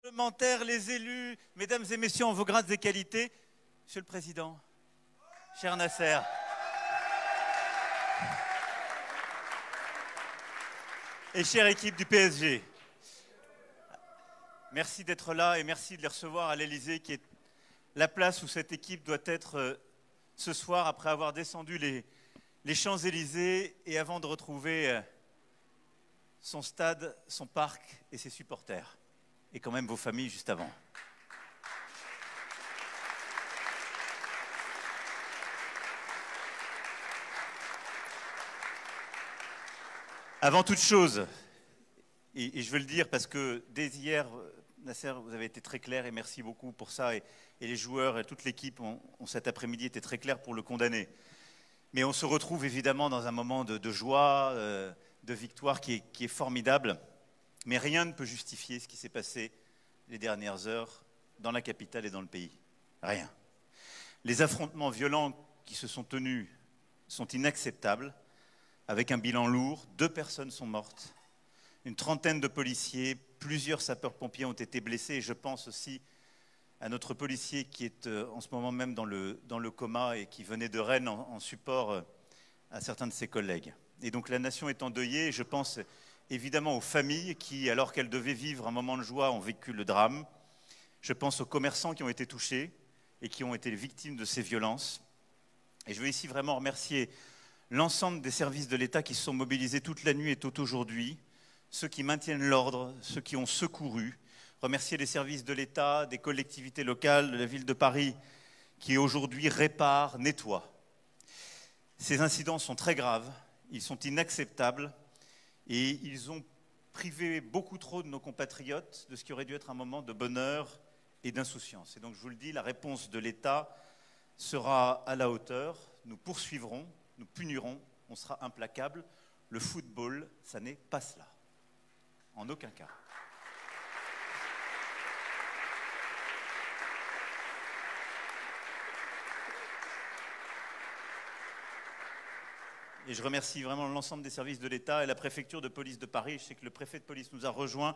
Parlementaires, les élus, mesdames et messieurs, en vos grades et qualités, Monsieur le Président, cher Nasser, et chère équipe du PSG, merci d'être là et merci de les recevoir à l'Élysée, qui est la place où cette équipe doit être ce soir, après avoir descendu les Champs-Élysées et avant de retrouver son stade, son parc et ses supporters. Et quand même vos familles juste avant. Avant toute chose, et je veux le dire parce que dès hier, Nasser, vous avez été très clair et merci beaucoup pour ça. Et les joueurs et toute l'équipe ont cet après-midi été très clairs pour le condamner. Mais on se retrouve évidemment dans un moment de joie, de victoire qui est formidable. Mais rien ne peut justifier ce qui s'est passé les dernières heures dans la capitale et dans le pays. Rien. Les affrontements violents qui se sont tenus sont inacceptables, avec un bilan lourd. 2 personnes sont mortes, une trentaine de policiers, plusieurs sapeurs-pompiers ont été blessés. Et je pense aussi à notre policier qui est en ce moment même dans le coma et qui venait de Rennes en support à certains de ses collègues. Et donc la nation est endeuillée. Je pense évidemment aux familles qui, alors qu'elles devaient vivre un moment de joie, ont vécu le drame. Je pense aux commerçants qui ont été touchés et qui ont été les victimes de ces violences. Et je veux ici vraiment remercier l'ensemble des services de l'État qui se sont mobilisés toute la nuit et tôt aujourd'hui, ceux qui maintiennent l'ordre, ceux qui ont secouru, remercier les services de l'État, des collectivités locales, de la ville de Paris, qui aujourd'hui réparent, nettoient. Ces incidents sont très graves, ils sont inacceptables, et ils ont privé beaucoup trop de nos compatriotes de ce qui aurait dû être un moment de bonheur et d'insouciance. Et donc je vous le dis, la réponse de l'État sera à la hauteur. Nous poursuivrons, nous punirons, on sera implacable. Le football, ça n'est pas cela. En aucun cas. Et je remercie vraiment l'ensemble des services de l'État et la préfecture de police de Paris. Je sais que le préfet de police nous a rejoints.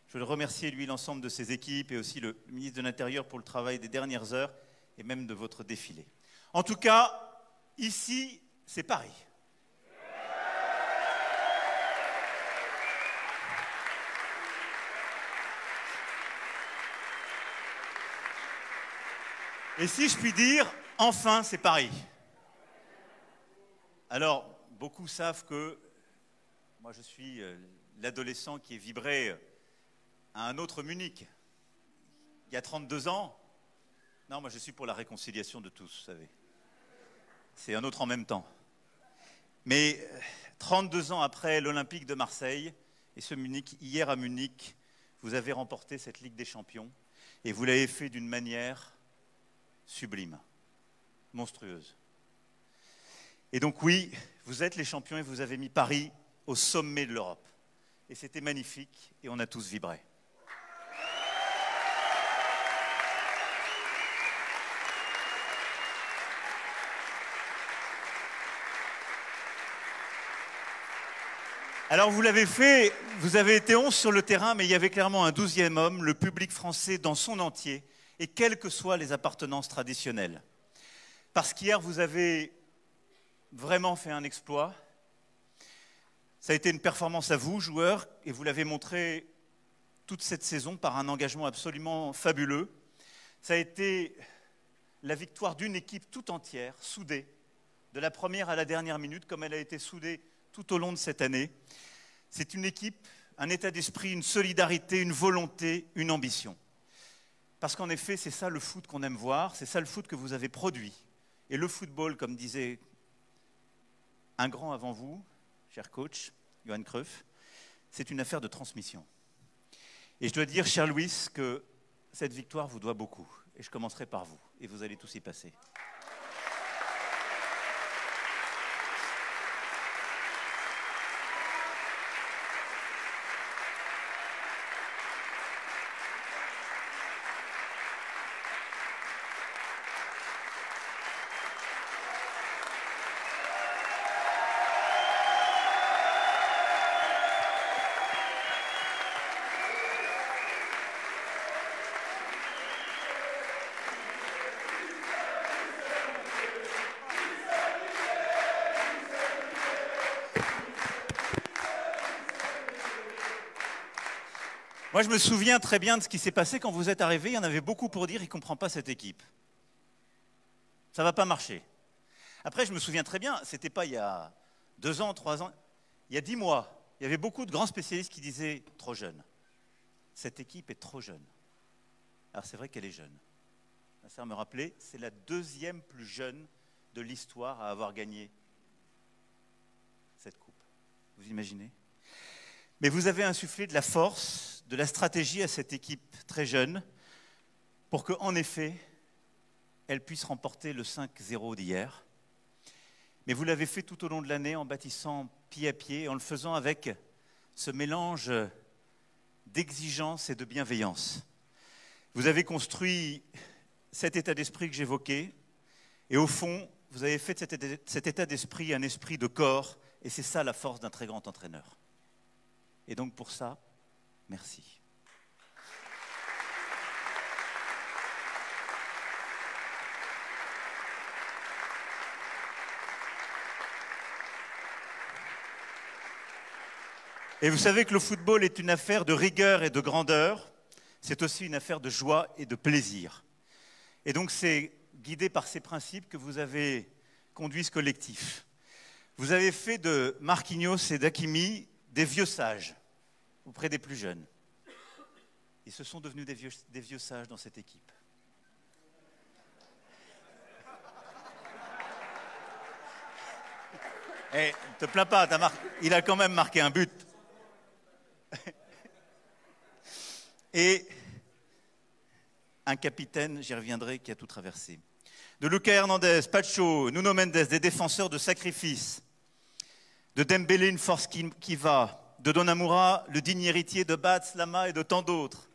Je veux le remercier, lui, l'ensemble de ses équipes et aussi le ministre de l'Intérieur pour le travail des dernières heures et même de votre défilé. En tout cas, ici, c'est Paris. Et si je puis dire, enfin, c'est Paris. Alors, beaucoup savent que moi, je suis l'adolescent qui est vibré à un autre Munich. Il y a 32 ans. Non, moi, je suis pour la réconciliation de tous, vous savez. C'est un autre en même temps. Mais 32 ans après l'Olympique de Marseille et ce Munich, hier à Munich, vous avez remporté cette Ligue des Champions et vous l'avez fait d'une manière sublime, monstrueuse. Et donc oui, vous êtes les champions et vous avez mis Paris au sommet de l'Europe. Et c'était magnifique et on a tous vibré. Alors vous l'avez fait, vous avez été 11 sur le terrain, mais il y avait clairement un 12e homme, le public français dans son entier, et quelles que soient les appartenances traditionnelles. Parce qu'hier, vous avez vraiment fait un exploit. Ça a été une performance à vous, joueurs, et vous l'avez montré toute cette saison par un engagement absolument fabuleux. Ça a été la victoire d'une équipe tout entière, soudée, de la première à la dernière minute, comme elle a été soudée tout au long de cette année. C'est une équipe, un état d'esprit, une solidarité, une volonté, une ambition. Parce qu'en effet, c'est ça le foot qu'on aime voir, c'est ça le foot que vous avez produit. Et le football, comme disait un grand avant vous, cher coach, Johan Cruyff, c'est une affaire de transmission. Et je dois dire, cher Louis, que cette victoire vous doit beaucoup. Et je commencerai par vous, et vous allez tous y passer. Moi, je me souviens très bien de ce qui s'est passé quand vous êtes arrivés. Il y en avait beaucoup pour dire, il ne comprend pas cette équipe. Ça ne va pas marcher. Après, je me souviens très bien, ce n'était pas il y a 2 ans, 3 ans, il y a 10 mois, il y avait beaucoup de grands spécialistes qui disaient « trop jeune ». Cette équipe est trop jeune. Alors c'est vrai qu'elle est jeune. Ça me rappelait, c'est la 2e plus jeune de l'histoire à avoir gagné cette coupe. Vous imaginez? Mais vous avez insufflé de la force, de la stratégie à cette équipe très jeune pour qu'en effet, elle puisse remporter le 5-0 d'hier. Mais vous l'avez fait tout au long de l'année en bâtissant pied à pied, en le faisant avec ce mélange d'exigence et de bienveillance. Vous avez construit cet état d'esprit que j'évoquais, et au fond, vous avez fait de cet état d'esprit un esprit de corps, et c'est ça la force d'un très grand entraîneur. Et donc pour ça, merci. Et vous savez que le football est une affaire de rigueur et de grandeur, c'est aussi une affaire de joie et de plaisir. Et donc c'est guidé par ces principes que vous avez conduit ce collectif. Vous avez fait de Marquinhos et d'Hakimi des vieux sages auprès des plus jeunes. Ils se sont devenus des vieux sages dans cette équipe. Eh, ne te plains pas, il a quand même marqué un but. Et un capitaine, j'y reviendrai, qui a tout traversé. De Lucas Hernandez, Pacho, Nuno Mendes, des défenseurs de sacrifice. De Dembélé, une force qui va. De Donnarumma, le digne héritier de Bats, Lama et de tant d'autres.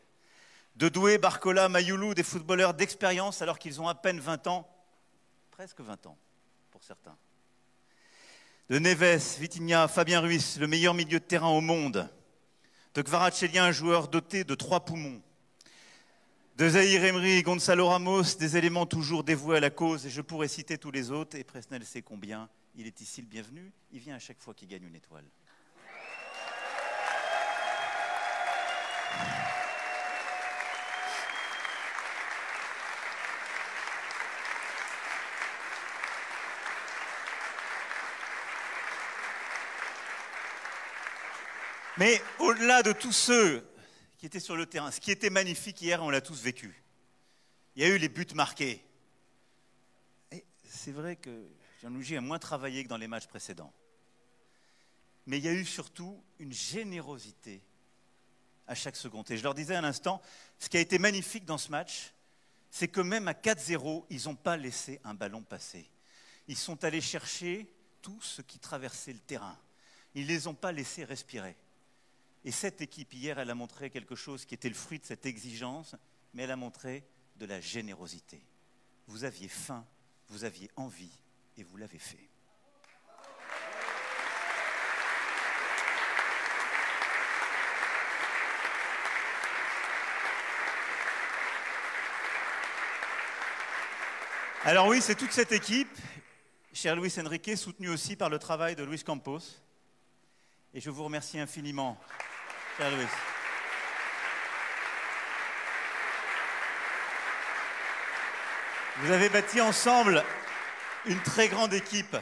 De Doué, Barcola, Mayoulou, des footballeurs d'expérience alors qu'ils ont à peine 20 ans. Presque 20 ans, pour certains. De Neves, Vitinha, Fabien Ruiz, le meilleur milieu de terrain au monde. De Kvaratskhelia, un joueur doté de 3 poumons. De Zahir Emery, Gonzalo Ramos, des éléments toujours dévoués à la cause, et je pourrais citer tous les autres, et Presnel sait combien. Il est ici le bienvenu, il vient à chaque fois qu'il gagne une étoile. Mais au-delà de tous ceux qui étaient sur le terrain, ce qui était magnifique hier, on l'a tous vécu. Il y a eu les buts marqués. Et c'est vrai que Gianluigi a moins travaillé que dans les matchs précédents. Mais il y a eu surtout une générosité à chaque seconde. Et je leur disais à l'instant, ce qui a été magnifique dans ce match, c'est que même à 4-0, ils n'ont pas laissé un ballon passer. Ils sont allés chercher tout ce qui traversait le terrain. Ils ne les ont pas laissés respirer. Et cette équipe, hier, elle a montré quelque chose qui était le fruit de cette exigence, mais elle a montré de la générosité. Vous aviez faim, vous aviez envie, et vous l'avez fait. Alors oui, c'est toute cette équipe, cher Luis Enrique, soutenue aussi par le travail de Luis Campos. Et je vous remercie infiniment, cher Luis. Vous avez bâti ensemble une très grande équipe. Et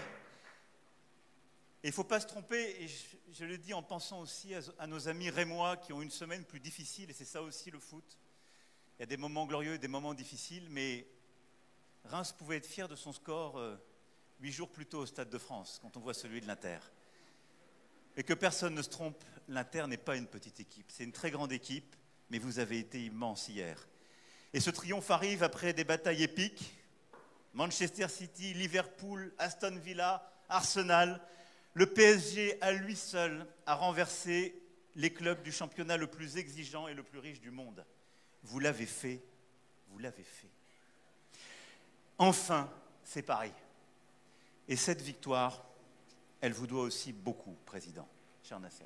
il ne faut pas se tromper, et je le dis en pensant aussi à nos amis rémois qui ont une semaine plus difficile, et c'est ça aussi le foot. Il y a des moments glorieux et des moments difficiles, mais Reims pouvait être fier de son score 8 jours plus tôt au Stade de France, quand on voit celui de l'Inter. Et que personne ne se trompe, l'Inter n'est pas une petite équipe, c'est une très grande équipe, mais vous avez été immense hier. Et ce triomphe arrive après des batailles épiques. Manchester City, Liverpool, Aston Villa, Arsenal. Le PSG à lui seul a renversé les clubs du championnat le plus exigeant et le plus riche du monde. Vous l'avez fait, vous l'avez fait. Enfin, c'est Paris. Et cette victoire, elle vous doit aussi beaucoup, Président, cher Nasser.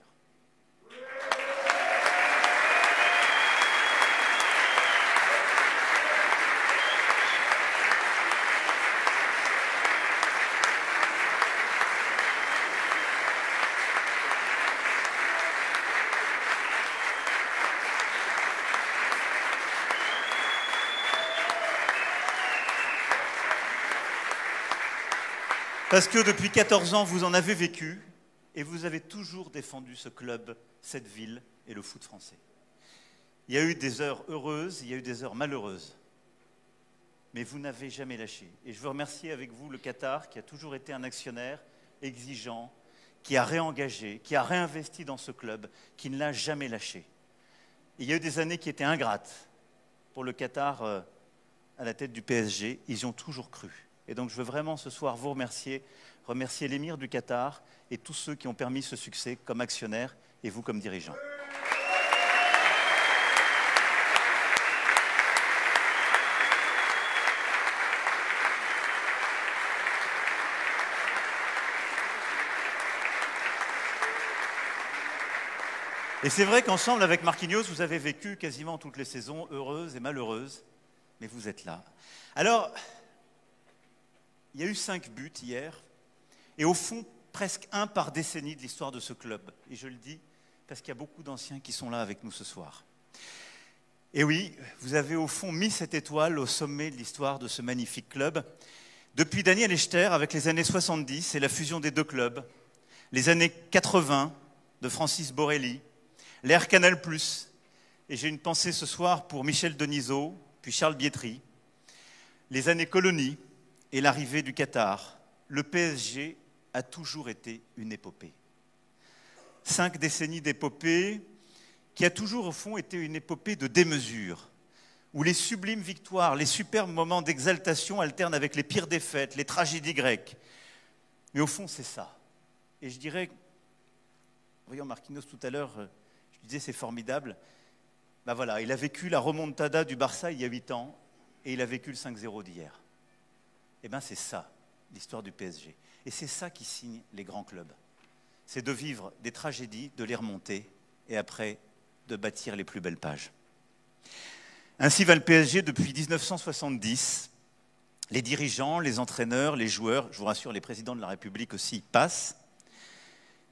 Parce que depuis 14 ans, vous en avez vécu et vous avez toujours défendu ce club, cette ville et le foot français. Il y a eu des heures heureuses, il y a eu des heures malheureuses. Mais vous n'avez jamais lâché. Et je veux remercier avec vous le Qatar, qui a toujours été un actionnaire exigeant, qui a réengagé, qui a réinvesti dans ce club, qui ne l'a jamais lâché. Et il y a eu des années qui étaient ingrates pour le Qatar à la tête du PSG. Ils y ont toujours cru. Et donc je veux vraiment ce soir vous remercier l'émir du Qatar et tous ceux qui ont permis ce succès comme actionnaires et vous comme dirigeants. Et c'est vrai qu'ensemble, avec Marquinhos, vous avez vécu quasiment toutes les saisons heureuses et malheureuses, mais vous êtes là. Alors, il y a eu 5 buts hier, et au fond, presque un par décennie de l'histoire de ce club. Et je le dis parce qu'il y a beaucoup d'anciens qui sont là avec nous ce soir. Et oui, vous avez au fond mis cette étoile au sommet de l'histoire de ce magnifique club. Depuis Daniel Echter, avec les années 70 et la fusion des 2 clubs, les années 80 de Francis Borrelli, l'ère Canal+, et j'ai une pensée ce soir pour Michel Denisot, puis Charles Bietri, les années colonie et l'arrivée du Qatar, le PSG a toujours été une épopée. 5 décennies d'épopée qui a toujours au fond été une épopée de démesure, où les sublimes victoires, les superbes moments d'exaltation alternent avec les pires défaites, les tragédies grecques. Mais au fond, c'est ça. Et je dirais, voyons Marquinhos tout à l'heure, je disais c'est formidable. Ben voilà, il a vécu la remontada du Barça il y a 8 ans et il a vécu le 5-0 d'hier. Eh bien c'est ça, l'histoire du PSG. Et c'est ça qui signe les grands clubs. C'est de vivre des tragédies, de les remonter et après de bâtir les plus belles pages. Ainsi va le PSG depuis 1970. Les dirigeants, les entraîneurs, les joueurs, je vous rassure, les présidents de la République aussi passent.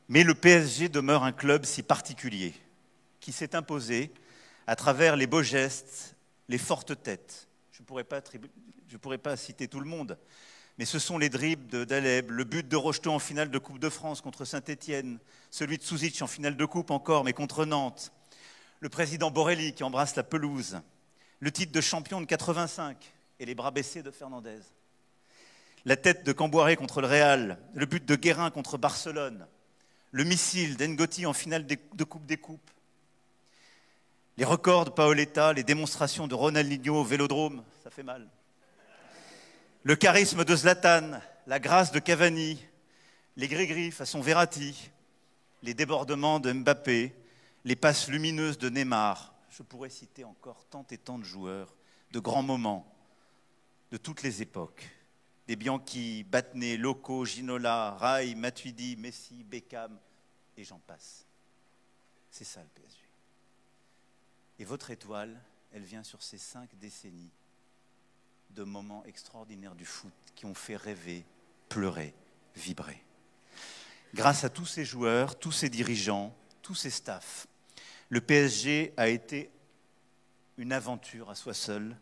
Mais le PSG demeure un club si particulier, qui s'est imposé à travers les beaux gestes, les fortes têtes. Je ne pourrais pas citer tout le monde, mais ce sont les dribbles de Daleb, le but de Rocheteau en finale de Coupe de France contre Saint-Étienne, celui de Souzic en finale de Coupe encore, mais contre Nantes, le président Borrelli qui embrasse la pelouse, le titre de champion de 85 et les bras baissés de Fernandez, la tête de Camboiré contre le Real, le but de Guérin contre Barcelone, le missile d'Ngotti en finale de Coupe des Coupes, les records de Paoletta, les démonstrations de Ronaldinho au Vélodrome, ça fait mal. Le charisme de Zlatan, la grâce de Cavani, les gris-gris façon Verratti, les débordements de Mbappé, les passes lumineuses de Neymar. Je pourrais citer encore tant et tant de joueurs, de grands moments, de toutes les époques. Des Bianchi, Battenet, Loco, Ginola, Rai, Matuidi, Messi, Beckham, et j'en passe. C'est ça le PSG. Et votre étoile, elle vient sur ces 5 décennies de moments extraordinaires du foot qui ont fait rêver, pleurer, vibrer. Grâce à tous ces joueurs, tous ces dirigeants, tous ces staffs, le PSG a été une aventure à soi seul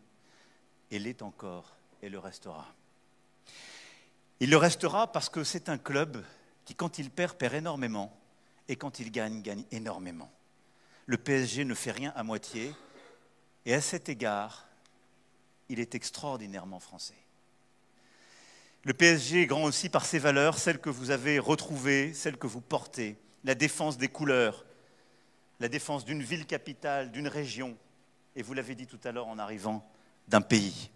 et l'est encore et le restera. Il le restera parce que c'est un club qui, quand il perd, perd énormément et quand il gagne, gagne énormément. Le PSG ne fait rien à moitié et à cet égard, il est extraordinairement français. Le PSG est grand aussi par ses valeurs, celles que vous avez retrouvées, celles que vous portez, la défense des couleurs, la défense d'une ville capitale, d'une région, et vous l'avez dit tout à l'heure en arrivant, d'un pays.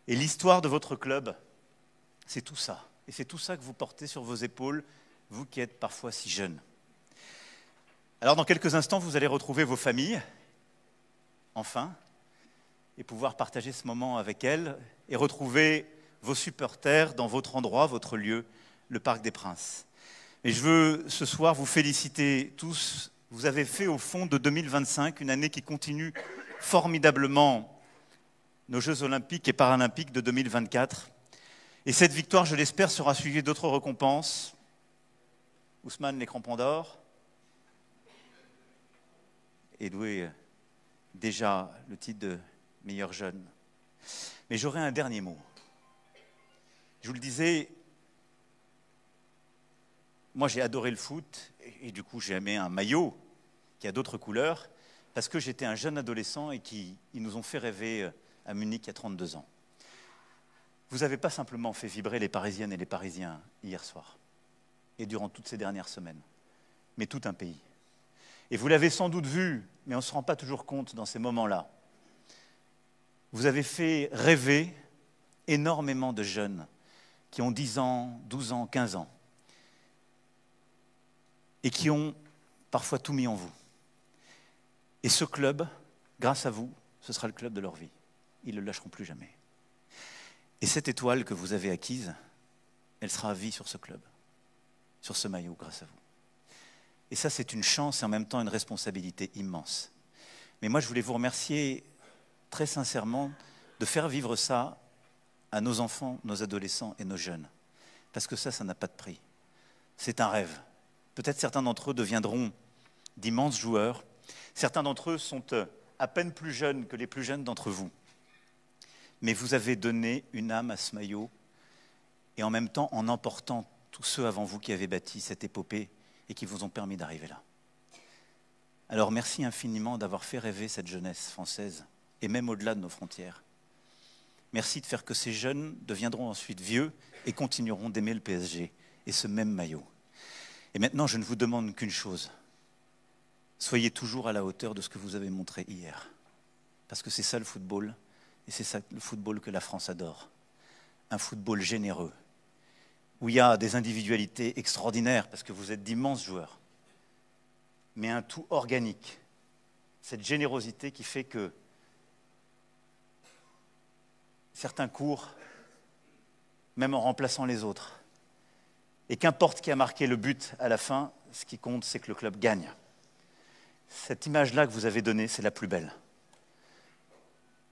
Et l'histoire de votre club, c'est tout ça. Et c'est tout ça que vous portez sur vos épaules, vous qui êtes parfois si jeunes. Alors dans quelques instants, vous allez retrouver vos familles, enfin, et pouvoir partager ce moment avec elles et retrouver vos supporters dans votre endroit, votre lieu, le Parc des Princes. Et je veux ce soir vous féliciter tous. Vous avez fait au fond de 2025 une année qui continue formidablement nos Jeux Olympiques et Paralympiques de 2024. Et cette victoire, je l'espère, sera suivie d'autres récompenses. Ousmane, les crampons d'or. Edoué, déjà le titre de meilleur jeune. Mais j'aurai un dernier mot. Je vous le disais, moi j'ai adoré le foot, et du coup j'ai aimé un maillot qui a d'autres couleurs, parce que j'étais un jeune adolescent et ils nous ont fait rêver à Munich il y a 32 ans. Vous n'avez pas simplement fait vibrer les Parisiennes et les Parisiens hier soir, et durant toutes ces dernières semaines, mais tout un pays. Et vous l'avez sans doute vu, mais on ne se rend pas toujours compte dans ces moments-là. Vous avez fait rêver énormément de jeunes qui ont 10 ans, 12 ans, 15 ans, et qui ont parfois tout mis en vous. Et ce club, grâce à vous, ce sera le club de leur vie. Ils ne le lâcheront plus jamais. Et cette étoile que vous avez acquise, elle sera à vie sur ce club, sur ce maillot, grâce à vous. Et ça, c'est une chance et en même temps une responsabilité immense. Mais moi, je voulais vous remercier très sincèrement de faire vivre ça à nos enfants, nos adolescents et nos jeunes. Parce que ça n'a pas de prix. C'est un rêve. Peut-être certains d'entre eux deviendront d'immenses joueurs. Certains d'entre eux sont à peine plus jeunes que les plus jeunes d'entre vous. Mais vous avez donné une âme à ce maillot et en même temps en emportant tous ceux avant vous qui avaient bâti cette épopée et qui vous ont permis d'arriver là. Alors merci infiniment d'avoir fait rêver cette jeunesse française et même au-delà de nos frontières. Merci de faire que ces jeunes deviendront ensuite vieux et continueront d'aimer le PSG et ce même maillot. Et maintenant, je ne vous demande qu'une chose. Soyez toujours à la hauteur de ce que vous avez montré hier. Parce que c'est ça le football, et c'est ça le football que la France adore. Un football généreux, où il y a des individualités extraordinaires, parce que vous êtes d'immenses joueurs, mais un tout organique. Cette générosité qui fait que certains courent, même en remplaçant les autres. Et qu'importe qui a marqué le but à la fin, ce qui compte, c'est que le club gagne. Cette image-là que vous avez donnée, c'est la plus belle.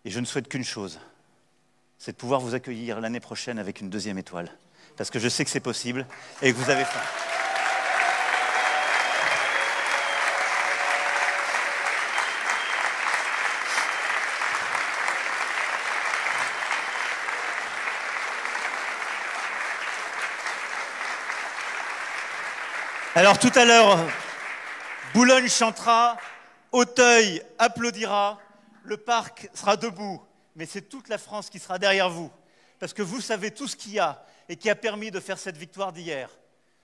Et je ne souhaite qu'une chose, c'est de pouvoir vous accueillir l'année prochaine avec une deuxième étoile. Parce que je sais que c'est possible et que vous avez faim. Alors tout à l'heure, Boulogne chantera, Auteuil applaudira, le parc sera debout, mais c'est toute la France qui sera derrière vous, parce que vous savez tout ce qu'il y a et qui a permis de faire cette victoire d'hier.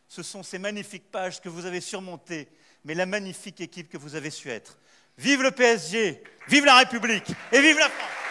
Ce sont ces magnifiques pages que vous avez surmontées, mais la magnifique équipe que vous avez su être. Vive le PSG, vive la République et vive la France!